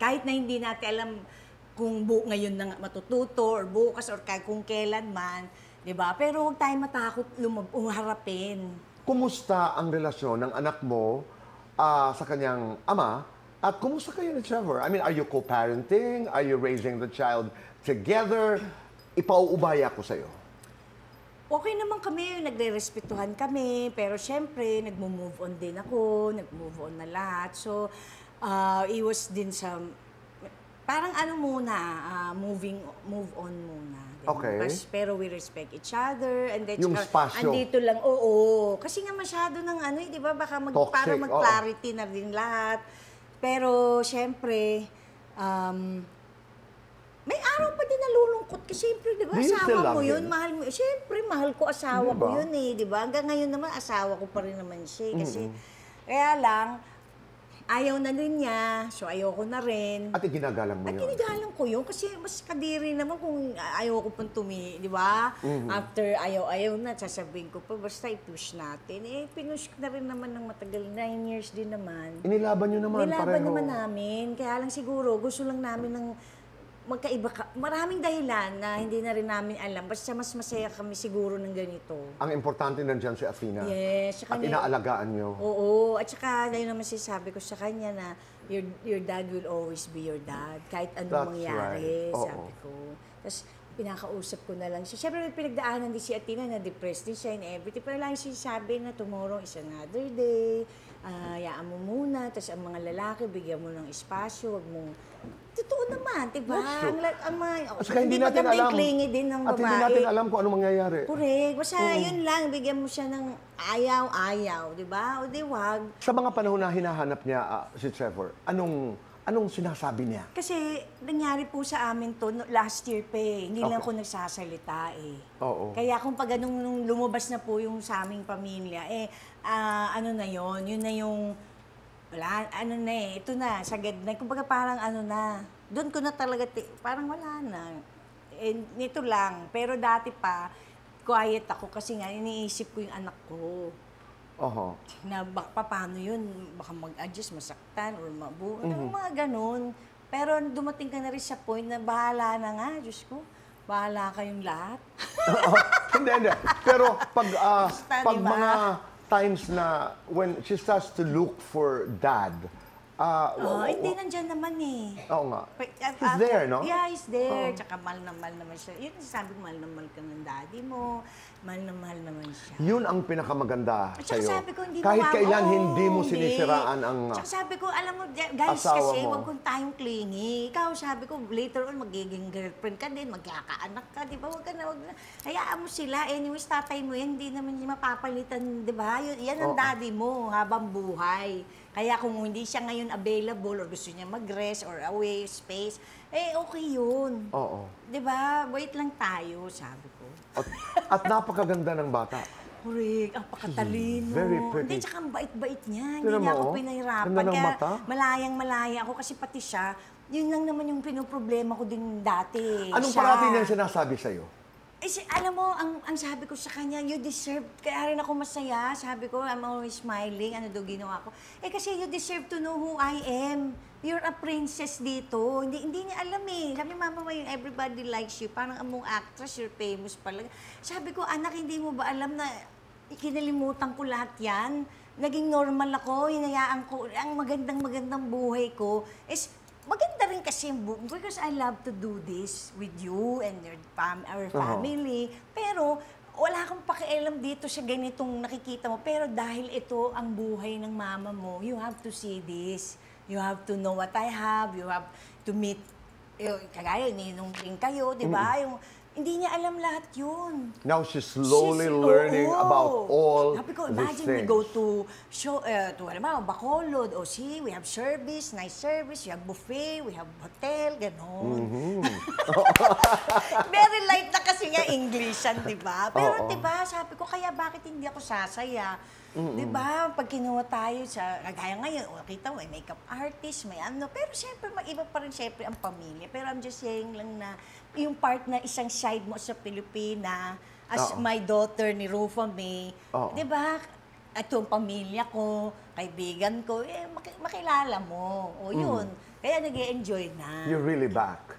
kahit na hindi natin alam kung ngayon na matututo or bukas or kung kailan man, 'di ba? Pero huwag tayong matakot uharapin. Kumusta ang relasyon ng anak mo sa kanyang ama? At kumusta kayo ni Trevor? I mean, are you co-parenting? Are you raising the child together? Ipauubaya ko sa'yo. Okay naman kami, nagre-respetuhan kami, pero syempre, nagmo-move on din ako, nag-move on na lahat. So, iwas din sa, parang ano muna, move on muna. Okay. Pero we respect each other. And then, Yung spasyo. andito lang, oo. Kasi nga masyado ng ano, di ba? Baka Toxic, para mag-clarity na din lahat. Pero, syempre, may araw pa din nalulungkot kasi siyempre, di ba, asawa mo yun, mahal mo. Siyempre, mahal ko asawa ko yun eh, di ba? Hanggang ngayon naman, asawa ko pa rin naman siya. Kasi, kaya lang, ayaw na rin niya, so ayoko na rin. At ginagalang mo yun? At ginagalang ko yun kasi mas kadiri naman kung ayaw ko pang di ba? After ayaw na, sasabihin ko pa, basta i-push natin. Eh, pinush na rin naman ng matagal, 9 years din naman. Inilaban nyo naman pareho. Nilaban naman namin, kaya lang siguro, gusto lang namin ng magkaiba maraming dahilan na hindi na rin namin alam. Basta mas masaya kami siguro ng ganito. Ang importante nandyan si Athena. Yes. At inaalagaan nyo. Oo. At saka, yun naman sinasabi ko sa kanya na your dad will always be your dad. Kahit anong mangyari, sabi ko. Tapos, pinakausap ko na lang siya. Siyempre, may pinagdaanan din si Athena na depressed din siya and everything. Pero lang sinasabi na tomorrow is another day. Hayaan mo muna. Tapos, ang mga lalaki, bigyan mo ng espasyo. Huwag mong totoo naman, diba? Hindi natin alam. Clingy din ng babae. At hindi natin alam kung ano mangyayari. Correct. Basta yun lang, bigyan mo siya ng ayaw, diba? O di wag. Sa mga panahon na hinahanap niya si Trevor, anong sinasabi niya? Kasi nangyari po sa amin to last year pa eh. Hindi lang ako nagsasalita eh. Oo. Kaya kung pag nung lumabas na po yung sa aming pamilya, ano na yun na yung wala, ano na eh, ito na, sagad na. Kumbaga parang ano na, doon ko na talaga, parang wala na. Nito lang, pero dati pa, quiet ako kasi nga, iniisip ko yung anak ko. Na paano yun, baka mag-adjust, masaktan, or mga ganun. Pero dumating ka na rin sa point na bahala na nga, Diyos ko. Bahala kayong lahat. Hindi. Pero pag mga times na when she starts to look for dad, hindi nandyan naman eh. Oo nga. He's there, no? Yeah, he's there. Tsaka mahal na mahal naman siya. Yun sabi ko, mahal na mahal ka ng daddy mo. Mahal na mahal naman siya. Yun ang pinakamaganda sa'yo. Sabi ko, hindi kahit kailan hindi mo sinisiraan ang Tsaka sabi ko, alam mo, guys, kasi huwag kong tayong clingy. Ikaw, sabi ko, later on, magiging girlfriend ka din, magkakaanak ka, di ba? Huwag ka na, huwag na. Hayaan mo sila. Anyways, tatay mo yan, hindi naman niya mapapalitan, di ba? Yan ang daddy mo, habang buhay. Kaya kung hindi siya ngayon available or gusto niya mag-rest or away, space, okay yun. Oo. Diba? Wait lang tayo, sabi ko. At napakaganda ng bata. Correct. Ang pakatalino. Very pretty. Hindi, tsaka ang bait-bait niya. Hindi niya ako pinahirapan. Ganda ng Kaya mata. malayang-malaya ako kasi pati siya, yun lang naman yung pinoproblema ko din dati. Anong parati niyang sinasabi sa'yo? Alam mo, ang sabi ko sa kanya, you deserve, kaya rin ako masaya. Sabi ko, I'm always smiling. Ano daw ginawa ko? Kasi you deserve to know who I am. You're a princess dito. Hindi niya alam eh. Sabi, mama, everybody likes you. Parang among actress, you're famous pala. Sabi ko, anak, hindi mo ba alam na kinalimutan ko lahat yan? Naging normal ako, hinayaan ko, ang magandang buhay ko is maganda rin kasi because I love to do this with you and our family. Pero wala akong pakialam dito sa ganitong nakikita mo. Pero dahil ito ang buhay ng mama mo, you have to see this. You have to know what I have. You have to meet, kagaya, ninong rin kayo, di ba? Hindi niya alam lahat yun. Now she's slowly learning about all Sabi ko, these imagine things. we go to Bacolod, we have service, nice service, we have buffet, we have hotel, gano'n. Very light na kasi nga Englishan, di ba? Pero di ba, sabi ko, kaya bakit hindi ako sasaya? Di ba? Pag kinuha tayo sa, kagaya ngayon, kita mo, may makeup artist, may ano. Pero siyempre, iba pa rin siyempre ang pamilya. Pero I'm just saying lang na, yung part na isang side mo sa Pilipina, as my daughter ni Rufa May, di ba? itong pamilya ko, kaibigan ko, makilala mo. O yun. Kaya nag-e-enjoy na. You're really back.